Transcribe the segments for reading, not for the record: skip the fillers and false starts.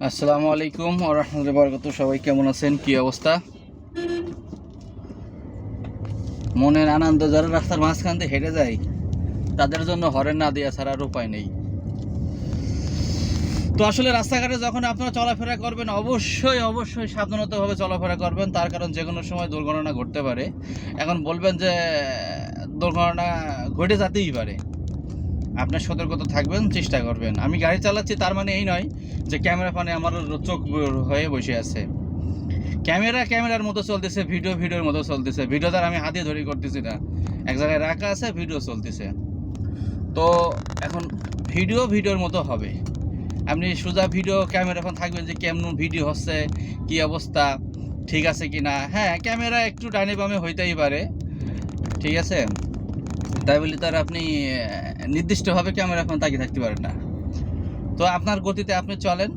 আসসালামু আলাইকুম ওয়া রাহমাতুল্লাহি ওয়া বারাকাতুহু। সবাই কেমন আছেন? কি অবস্থা? মনের আনন্দ যারা রাস্তার মাঝখান দিয়ে হেঁটে যায় তাদের জন্য হরেন না দেওয়া ছাড়া আর উপায় নেই। তো আসলে রাস্তাঘাটে যখন আপনারা চলাফেরা করবেন অবশ্যই সাবধানতাভাবে চলাফেরা করবেন, তার কারণ যে কোনো সময় দুর্ঘটনা ঘটতে পারে। এখন বলবেন যে দুর্ঘটনা ঘটে যেতেই পারে, আপনার সতর্কতা থাকবেন, চেষ্টা করবেন। আমি গাড়ি চালাচ্ছি তার মানে এই নয় যে ক্যামেরা ফানে আমার চোখ হয়ে বসে আছে। ক্যামেরার মতো চলতেছে, ভিডিওর মতো চলতেছে। ভিডিও দ্বারা আমি হাতে ধরি করতেছি না, এক জায়গায় রাখা আছে, ভিডিও চলতেছে। তো এখন ভিডিওর মতো হবে। আপনি সোজা ভিডিও ক্যামেরা এখন থাকবেন যে কেমন ভিডিও হচ্ছে, কি অবস্থা, ঠিক আছে কি না। হ্যাঁ, ক্যামেরা একটু ডানে বামে হইতেই পারে, ঠিক আছে। তাই বলি তার আপনি নির্দিষ্টভাবে ক্যামেরা এখন তাকিয়ে থাকতে পারেন না। তো আপনার গতিতে আপনি চলেন,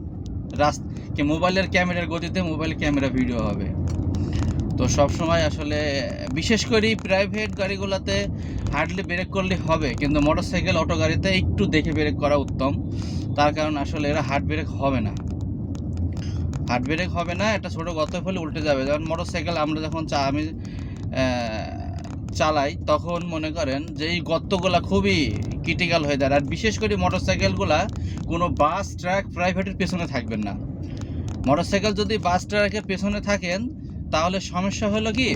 মোবাইলের ক্যামেরার গতিতে মোবাইল ক্যামেরা ভিডিও হবে। তো সবসময় আসলে বিশেষ করে প্রাইভেট গাড়িগুলোতে হার্ডলি ব্রেক করলে হবে, কিন্তু মোটরসাইকেল অটো গাড়িতে একটু দেখে ব্রেক করা উত্তম। তার কারণ আসলে এরা হার্ড ব্রেক হবে না, একটা ছোটো গর্ত ফলে উল্টে যাবে। যেমন মোটরসাইকেল আমরা যখন আমি চালাই তখন মনে করেন যে এই গর্তগুলা খুবই ক্রিটিক্যাল হয়ে যায়। আর বিশেষ করে মোটরসাইকেলগুলা কোনো বাস ট্রাক প্রাইভেটের পেছনে থাকবেন না। মোটরসাইকেল যদি বাস ট্রাকের পেছনে থাকেন তাহলে সমস্যা হলো কি,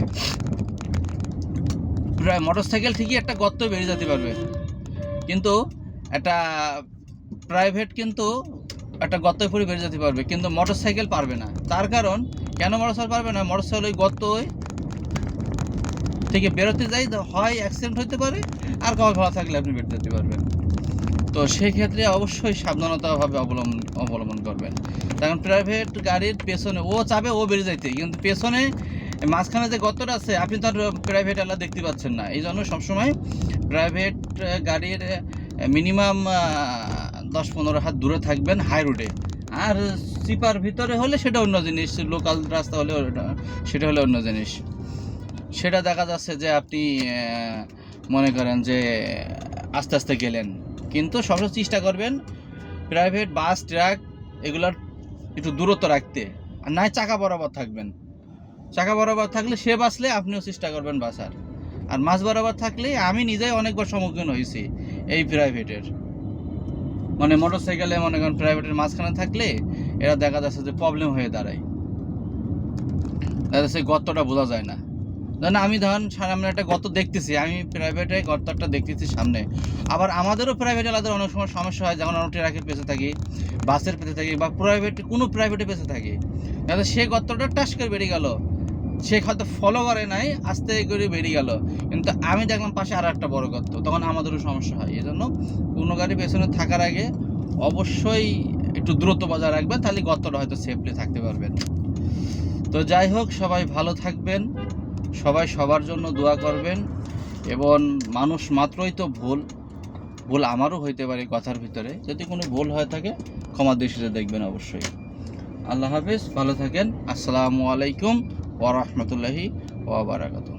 মোটরসাইকেল ঠিকই একটা গর্ত বেরিয়ে যেতে পারবে, কিন্তু একটা প্রাইভেট কিন্তু একটা গর্তে পড়ে বেরিয়ে যেতে পারবে, কিন্তু মোটরসাইকেল পারবে না। তার কারণ কেন মোটরসাইকেল পারবে না? মোটরসাইকেল ওই গর্ত থেকে বেরোতে যাই হয় অ্যাক্সিডেন্ট হতে পারে, আর কখন ভালো থাকলে আপনি বেরোতে যেতে পারবেন। তো সেই ক্ষেত্রে অবশ্যই সাবধানতাভাবে অবলম্বন করবেন। কারণ প্রাইভেট গাড়ির পেছনে ও চাবে ও বেরিয়ে যাইতে, কিন্তু পেছনে মাঝখানে যে গর্তটা আছে আপনি তো আর প্রাইভেট এলা দেখতে পাচ্ছেন না। এই জন্য সবসময় প্রাইভেট গাড়ির মিনিমাম 10-15 হাত দূরে থাকবেন হাই রোডে। আর চিপার ভিতরে হলে সেটা অন্য জিনিস, লোকাল রাস্তা হলে সেটা হলে অন্য জিনিস। সেটা দেখা যাচ্ছে যে আপনি মনে করেন যে আস্তে আস্তে গেলেন, কিন্তু সবসময় চেষ্টা করবেন প্রাইভেট বাস ট্রাক এগুলোর একটু দূরত্ব রাখতে। আর নাই চাকা বরাবর থাকবেন, চাকা বরাবর থাকলে সে বাঁচলে আপনিও চেষ্টা করবেন বাঁচার। আর মাঝ বরাবর থাকলে আমি নিজেই অনেকবার সম্মুখীন হয়েছি এই প্রাইভেটের, মানে মোটরসাইকেলে মনে করেন প্রাইভেটের মাঝখানে থাকলে এরা দেখা যাচ্ছে যে প্রবলেম হয়ে দাঁড়ায়, দেখা যাচ্ছে গর্তটা বোঝা যায় না। আমি সামনে একটা গর্ত দেখতেছি, আমি প্রাইভেটে গর্ত একটা দেখতেছি সামনে। আবার আমাদেরও প্রাইভেট আলাদা অনেক সময় সমস্যা হয়, যখন আমরা ট্রাকের পেছে থাকি, বাসের পেছে থাকি, বা কোনো প্রাইভেটে পেছে থাকি, তাহলে সে গর্তটা টাস করে বেরিয়ে গেল, সে হয়তো ফলো করে নাই, আস্তে করে বেরিয়ে গেল, কিন্তু আমি দেখলাম পাশে আর একটা বড় গর্ত, তখন আমাদেরও সমস্যা হয়। এই জন্য কোনো গাড়ি পেছনে থাকার আগে অবশ্যই একটু দূরত্ব বজায় রাখবেন, তাহলে গর্তটা হয়তো সেফলি থাকতে পারবেন। তো যাই হোক, সবাই ভালো থাকবেন, সবাই সবার জন্য দোয়া করবেন। এবং মানুষ মাত্রই তো ভুল আমারও হইতে পারে কথার ভিতরে, যদি কোনো ভুল হয়ে থাকে ক্ষমা দৃষ্টিতে দেখবেন অবশ্যই। আল্লাহ হাফেজ, ভালো থাকেন। আসসালামু আলাইকুম ওয়া রাহমাতুল্লাহি ওয়া বারাকাতুহু।